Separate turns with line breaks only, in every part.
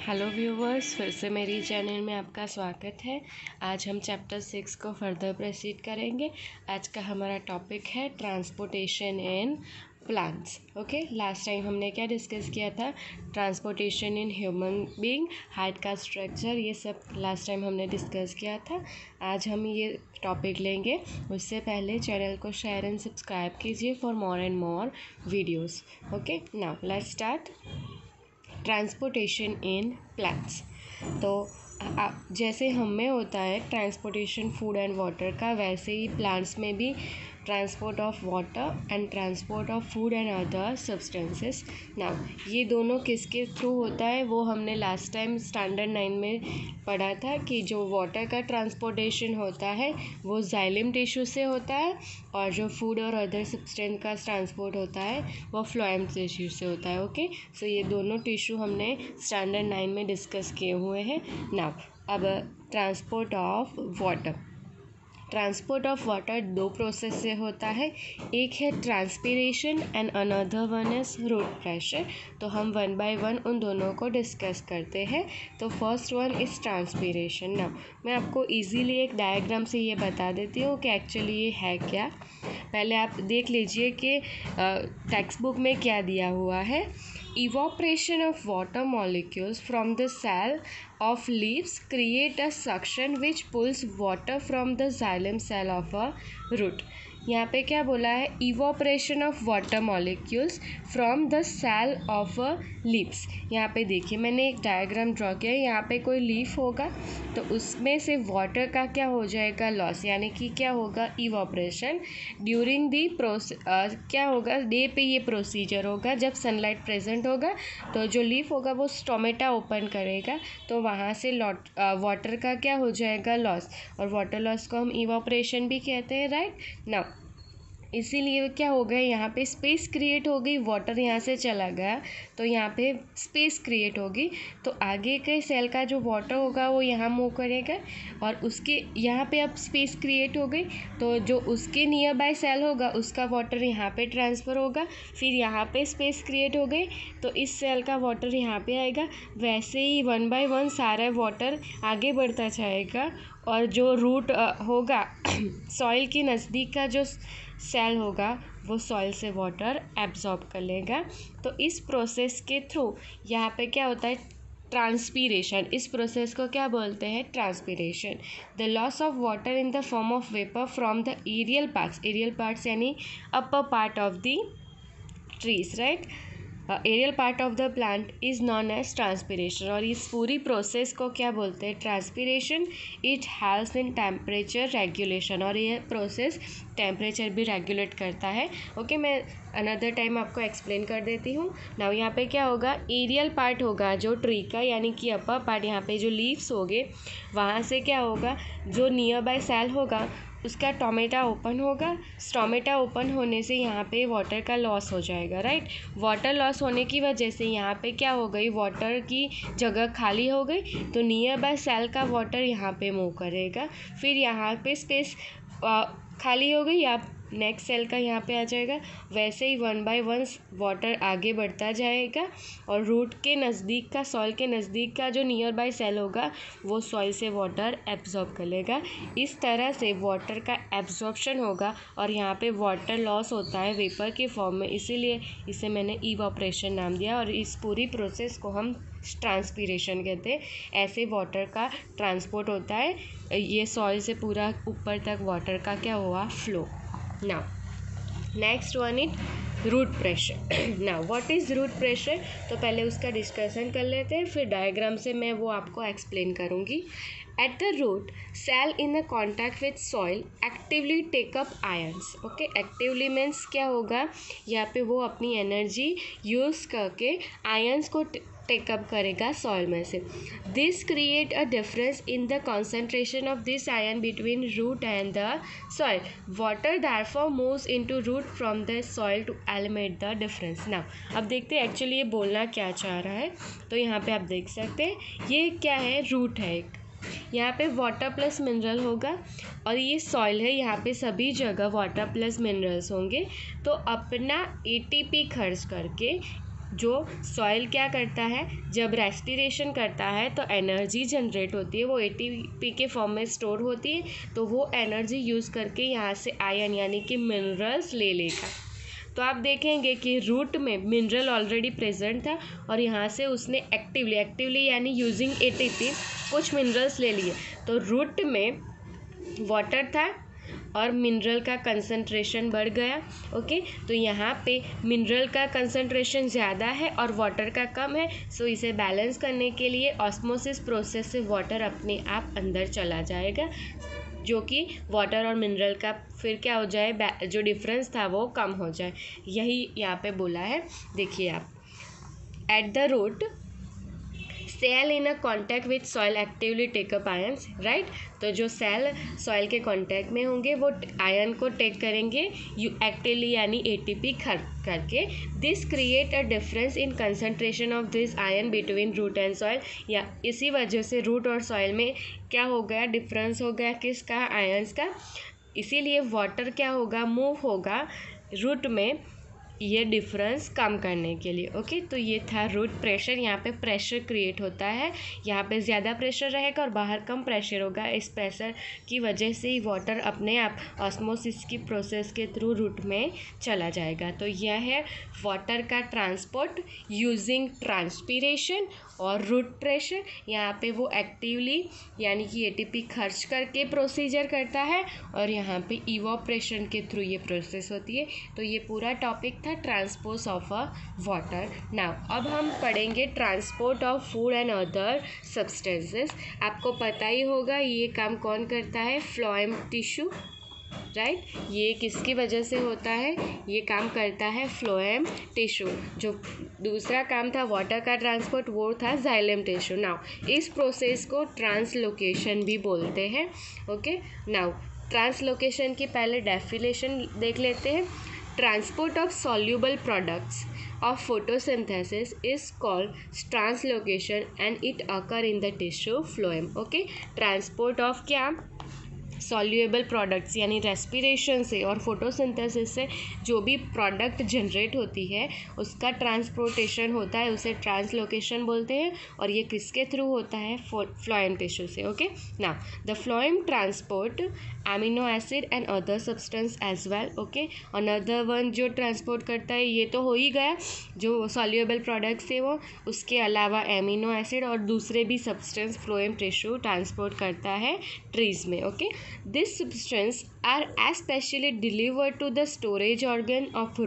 Hello viewers, फिर से मेरी चैनल में आपका स्वागत है। आज हम चैप्टर 6 को फर्दर प्रोसीड करेंगे। आज का हमारा टॉपिक है transportation in plants. Okay, last time हमने क्या डिस्कस किया था? Transportation in human being, heart का स्ट्रक्चर, ये सब लास्ट टाइम हमने डिस्कस किया था। आज हम ये टॉपिक लेंगे। उससे पहले चैनल को शेयर एंड सब्सक्राइब कीजिए for more and more videos. Okay, now let's start. Transportation in plants. तो जैसे हम में होता है ट्रांसपोर्टेशन फूड एंड वाटर का, वैसे ही प्लांट्स में भी transport of water and transport of food and other substances. Now ये दोनों किसके थ्रू होता है वो हमने लास्ट टाइम स्टैंडर्ड 9 में पढ़ा था कि जो वाटर का ट्रांसपोर्टेशन होता है वो जाइलम टिश्यू से होता है, और जो फूड और अदर सब्सटेंस का ट्रांसपोर्ट होता है वो फ्लोएम टिश्यू से होता है। ओके, सो ये दोनों टिश्यू हमने स्टैंडर्ड 9 में डिस्कस किए हुए हैं। नाउ अब transport of water. Transport of water दो प्रोसेस से होता है, एक है transpiration and another one is root pressure. तो हम वन बाय वन उन दोनों को डिस्कस करते हैं। तो फर्स्ट वन इज़ ट्रांसपीरेशन। ना मैं आपको इजीली एक डायग्राम से ये बता देती हूँ कि एक्चुअली ये है क्या। पहले आप देख लीजिए कि टेक्स्ट बुक में क्या दिया हुआ है। Evaporation of water molecules from the cell of leaves create a suction which pulls water from the xylem cell of a root। यहाँ पे क्या बोला है? Evaporation of water molecules from the cell of a leaves. यहाँ पे देखिए मैंने एक डायग्राम ड्रॉ किया है। यहाँ पे कोई लीफ होगा तो उसमें से वाटर का क्या हो जाएगा? लॉस, यानी कि क्या होगा? इवोपरेशन। ड्यूरिंग दी क्या होगा? डे पे ये प्रोसीजर होगा। जब सनलाइट प्रेजेंट होगा तो जो लीफ होगा वो स्टोमेटा ओपन करेगा, तो वहाँ से वाटर का क्या हो जाएगा? लॉस। और वाटर लॉस को हम इवोपरेशन भी कहते हैं, राइट ना। इसीलिए क्या हो गया, यहाँ पे स्पेस क्रिएट हो गई। वाटर यहाँ से चला गया तो यहाँ पे स्पेस क्रिएट होगी, तो आगे के सेल का जो वाटर होगा वो यहाँ मूव करेगा, और उसके यहाँ पे अब स्पेस क्रिएट हो गई तो जो उसके नियर बाय सेल होगा उसका वाटर यहाँ पे ट्रांसफ़र होगा। फिर यहाँ पे स्पेस क्रिएट हो गई तो इस सेल का वाटर यहाँ पे आएगा। वैसे ही वन बाय वन सारा वाटर आगे बढ़ता जाएगा, और जो रूट होगा सॉइल के नज़दीक का जो सेल होगा वो सॉइल से वाटर एब्जॉर्ब कर लेगा। तो इस प्रोसेस के थ्रू यहाँ पे क्या होता है? ट्रांसपीरेशन। इस प्रोसेस को क्या बोलते हैं? Transpiration. The loss of water in the form of vapour from the aerial parts. Aerial parts यानी upper part of the trees, right. Aerial part of the plant is known as transpiration. और इस पूरी process को क्या बोलते हैं? Transpiration. It helps in temperature regulation, और ये प्रोसेस टेम्परेचर भी रेगुलेट करता है। ओके, मैं अनदर टाइम आपको एक्सप्लेन कर देती हूँ। नाउ यहाँ पे क्या होगा? एरियल पार्ट होगा जो ट्री का, यानी कि अपर पार्ट, यहाँ पे जो लीव्स होंगे वहाँ से क्या होगा? जो नियर बाय सेल होगा उसका टोमेटा ओपन होगा। स्टोमेटा ओपन होने से यहाँ पे वाटर का लॉस हो जाएगा, राइट। वाटर लॉस होने की वजह से यहाँ पे क्या हो गई? वाटर की जगह खाली हो गई, तो नियर बाय सेल का वाटर यहाँ पे मूव करेगा। फिर यहाँ पे स्पेस खाली हो गई, आप नेक्स्ट सेल का यहाँ पे आ जाएगा। वैसे ही वन बाय वन वाटर आगे बढ़ता जाएगा, और रूट के नज़दीक का, सॉइल के नज़दीक का जो नियर बाय सेल होगा वो सॉइल से वाटर एब्जॉर्ब कर लेगा। इस तरह से वाटर का एब्जॉर्प्शन होगा, और यहाँ पे वाटर लॉस होता है वेपर के फॉर्म में, इसीलिए इसे मैंने इवोपरेशन नाम दिया। और इस पूरी प्रोसेस को हम ट्रांसपीरेशन कहते हैं। ऐसे वाटर का ट्रांसपोर्ट होता है, ये सॉइल से पूरा ऊपर तक वाटर का क्या हुआ? Flow. Now next one is root pressure. Now what is root pressure? तो पहले उसका डिस्कशन कर लेते हैं, फिर डायग्राम से मैं वो आपको एक्सप्लेन करूँगी। At the root, cell in the contact with soil actively take up ions. Okay, actively means क्या होगा? यहाँ पे वो अपनी एनर्जी यूज़ करके आयंस को टेकअप करेगा सॉइल में से। This create a difference in the concentration of this ion between root and the soil. Water therefore moves into root from the soil to eliminate the difference. now अब देखते हैं actually ये बोलना क्या चाह रहा है। तो यहाँ पे आप देख सकते हैं ये क्या है? रूट है एक। यहाँ पे वाटर प्लस मिनरल होगा, और ये सॉइल है, यहाँ पे सभी जगह वाटर प्लस मिनरल्स होंगे। तो अपना एटीपी खर्च करके जो सॉइल क्या करता है, जब रेस्पिरेशन करता है तो एनर्जी जनरेट होती है, वो एटीपी के फॉर्म में स्टोर होती है, तो वो एनर्जी यूज़ करके यहाँ से आयन यानी कि मिनरल्स ले लेगा। तो आप देखेंगे कि रूट में मिनरल ऑलरेडी प्रेजेंट था और यहाँ से उसने एक्टिवली यानी यूजिंग एटीपी कुछ मिनरल्स ले लिए, तो रूट में वाटर था और मिनरल का कंसंट्रेशन बढ़ गया। ओके, तो यहाँ पे मिनरल का कंसंट्रेशन ज़्यादा है और वाटर का कम है, सो इसे बैलेंस करने के लिए ऑस्मोसिस प्रोसेस से वाटर अपने आप अंदर चला जाएगा, जो कि वाटर और मिनरल का फिर क्या हो जाए, जो डिफरेंस था वो कम हो जाए। यही यहाँ पे बोला है। देखिए आप, at the root cell in a contact with soil actively take up ions, right. तो जो सेल सॉइल के कॉन्टैक्ट में होंगे वो आयन को टेक करेंगे एक्टिवली यानी एटीपी करके। This create a difference in concentration of this ion between root and soil, या इसी वजह से रूट और सॉइल में क्या हो गया, डिफरेंस हो गया किसका, आयन्स का। इसीलिए वाटर क्या होगा, मूव होगा रूट में ये डिफरेंस कम करने के लिए। ओके, तो ये था रूट प्रेशर। यहाँ पे प्रेशर क्रिएट होता है, यहाँ पे ज़्यादा प्रेशर रहेगा और बाहर कम प्रेशर होगा। इस प्रेशर की वजह से ही वाटर अपने आप ऑस्मोसिस की प्रोसेस के थ्रू रूट में चला जाएगा। तो यह है वाटर का ट्रांसपोर्ट यूजिंग ट्रांसपीरेशन और रूट प्रेशर। यहाँ पे वो एक्टिवली यानी कि एटीपी खर्च करके प्रोसीजर करता है और यहाँ पे इवोपरेशन के थ्रू ये प्रोसेस होती है। तो ये पूरा टॉपिक था transport of a water. Now अब हम पढ़ेंगे transport of food and other substances. आपको पता ही होगा ये काम कौन करता है, फ्लोएम टिश्यू, राइट। ये किसकी वजह से होता है, ये काम करता है फ्लोएम टिश्यू। जो दूसरा काम था वाटर का ट्रांसपोर्ट, वो था जाइलम टिश्यू। नाउ इस प्रोसेस को ट्रांसलोकेशन भी बोलते हैं। ओके, नाउ ट्रांसलोकेशन की पहले डेफिनेशन देख लेते हैं। Transport of soluble products of photosynthesis is called translocation and it occur in the tissue phloem. Okay, transport of क्या, सॉल्यूएबल प्रोडक्ट्स यानी रेस्पिरेशन से और फोटोसिंथेसिस से जो भी प्रोडक्ट जनरेट होती है उसका ट्रांसपोर्टेशन होता है, उसे ट्रांसलोकेशन बोलते हैं। और ये किसके थ्रू होता है, फ्लोएम टिश्यू से। Okay, now the phloem transport amino acid and other substance as well. Okay, another one जो ट्रांसपोर्ट करता है, ये तो हो ही गया जो सॉल्यूएबल प्रोडक्ट्स है वो, उसके अलावा एमिनो एसिड और दूसरे भी सब्सटेंस फ्लोएम टिश्यू ट्रांसपोर्ट करता है ट्रीज में। Okay, These substances are especially delivered to the storage organ of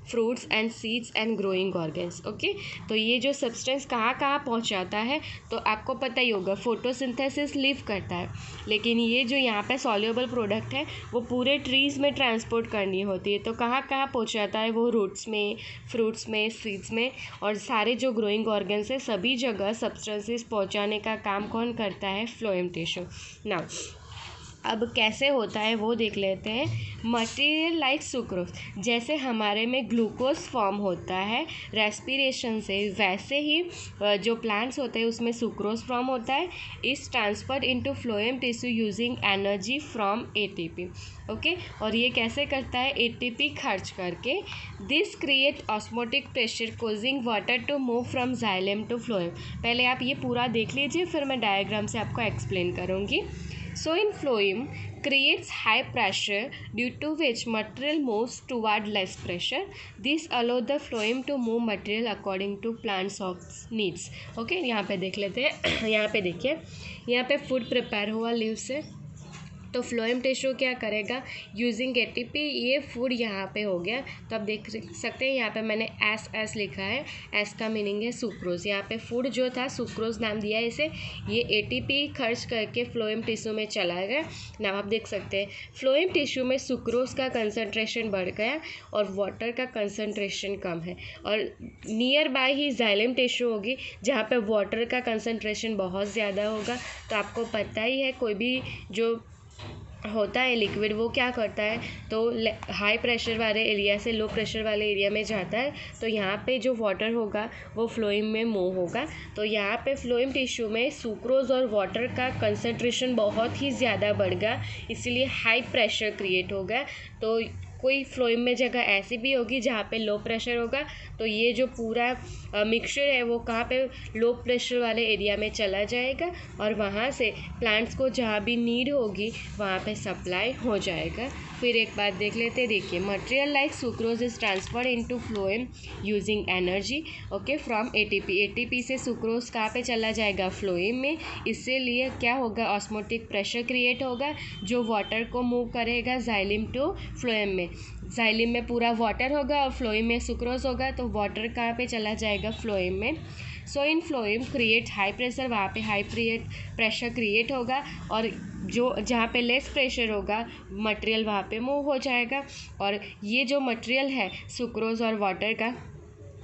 fruits and seeds and growing organs. Okay, तो ये जो सब्सटेंस कहाँ कहाँ पहुँचाता है, तो आपको पता ही होगा फोटोसिंथेसिस लीव करता है, लेकिन ये जो यहाँ पे सॉल्यूबल प्रोडक्ट है वो पूरे ट्रीज़ में ट्रांसपोर्ट करनी होती है। तो कहाँ कहाँ पहुँचाता है वो, रूट्स में, फ्रूट्स में, सीड्स में और सारे जो ग्रोइंग ऑर्गन्स है सभी जगह सब्सटेंसेस पहुँचाने का काम कौन करता है, फ्लोएम टिश्यू। नाउ अब कैसे होता है वो देख लेते हैं। मटेरियल लाइक सुक्रोज, जैसे हमारे में ग्लूकोज फॉर्म होता है रेस्पिरेशन से, वैसे ही जो प्लांट्स होते हैं उसमें सुक्रोज फॉर्म होता है। Is transfer into phloem tissue using energy from ATP. Okay, और ये कैसे करता है, एटीपी खर्च करके। This create osmotic pressure causing water to move from xylem to phloem. पहले आप ये पूरा देख लीजिए, फिर मैं डायग्राम से आपको एक्सप्लेन करूँगी। So in phloem creates high pressure due to which material moves toward less pressure. This allow the phloem to move material according to plants of needs. Okay, यहाँ पे देख लेते हैं। यहाँ पे देखिए, यहाँ पे फूड प्रिपेयर हुआ लीव से, तो फ्लोएम टिश्यू क्या करेगा, यूजिंग एटीपी ये फूड यहाँ पे हो गया। तो आप देख सकते हैं यहाँ पे मैंने एस लिखा है, एस का मीनिंग है सुक्रोज। यहाँ पे फूड जो था सुक्रोज नाम दिया है इसे, ये एटीपी खर्च करके फ्लोएम टिश्यू में चला गया। नाम आप देख सकते हैं फ्लोएम टिश्यू में सुक्रोज का कंसंट्रेशन बढ़ गया और वाटर का कंसंट्रेशन कम है, और near by he xylem tissue होगी जहाँ पे वाटर का कंसंट्रेशन बहुत ज़्यादा होगा। तो आपको पता ही है कोई भी जो होता है लिक्विड वो क्या करता है, तो हाई प्रेशर वाले एरिया से लो प्रेशर वाले एरिया में जाता है। तो यहाँ पे जो वाटर होगा वो फ्लोएम में मूव होगा। तो यहाँ पे फ्लोएम टिश्यू में सुक्रोज और वाटर का कंसंट्रेशन बहुत ही ज़्यादा बढ़ गया, इसलिए हाई प्रेशर क्रिएट हो गया। तो कोई फ्लोएम में जगह ऐसी भी होगी जहाँ पे लो प्रेशर होगा, तो ये जो पूरा मिक्सचर है वो कहाँ पे लो प्रेशर वाले एरिया में चला जाएगा और वहाँ से प्लांट्स को जहाँ भी नीड होगी वहाँ पे सप्लाई हो जाएगा। फिर एक बात देख लेते हैं, देखिए material like sucrose is transferred into phloem using energy, okay, from ATP. ATP से सुक्रोज कहाँ पे चला जाएगा, फ्लोएम में। इससे लिए क्या होगा, ऑस्मोटिक प्रेशर क्रिएट होगा जो वाटर को मूव करेगा जाइलम टू फ्लोएम में। जाइलम में पूरा वाटर होगा और फ्लोएम में सुक्रोज होगा, तो वाटर कहाँ पे चला जाएगा, फ्लोएम में। सो इन फ्लोएम क्रिएट हाई प्रेशर, वहाँ पे हाई प्रेशर क्रिएट होगा और जो जहाँ पे लेस प्रेशर होगा मटेरियल वहाँ पे मूव हो जाएगा और ये जो मटेरियल है सुक्रोज और वाटर का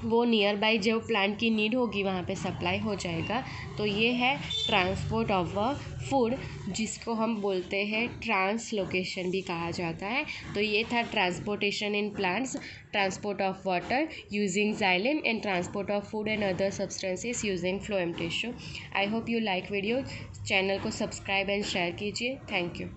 वो नियर बाई जो प्लांट की नीड होगी वहाँ पे सप्लाई हो जाएगा। तो ये है ट्रांसपोर्ट ऑफ अ फूड, जिसको हम बोलते हैं ट्रांसलोकेशन भी कहा जाता है। तो ये था transportation in plants, transport of water using xylem and transport of food and other substances using phloem tissue. I hope you like video. Channel को सब्सक्राइब एंड शेयर कीजिए। Thank you.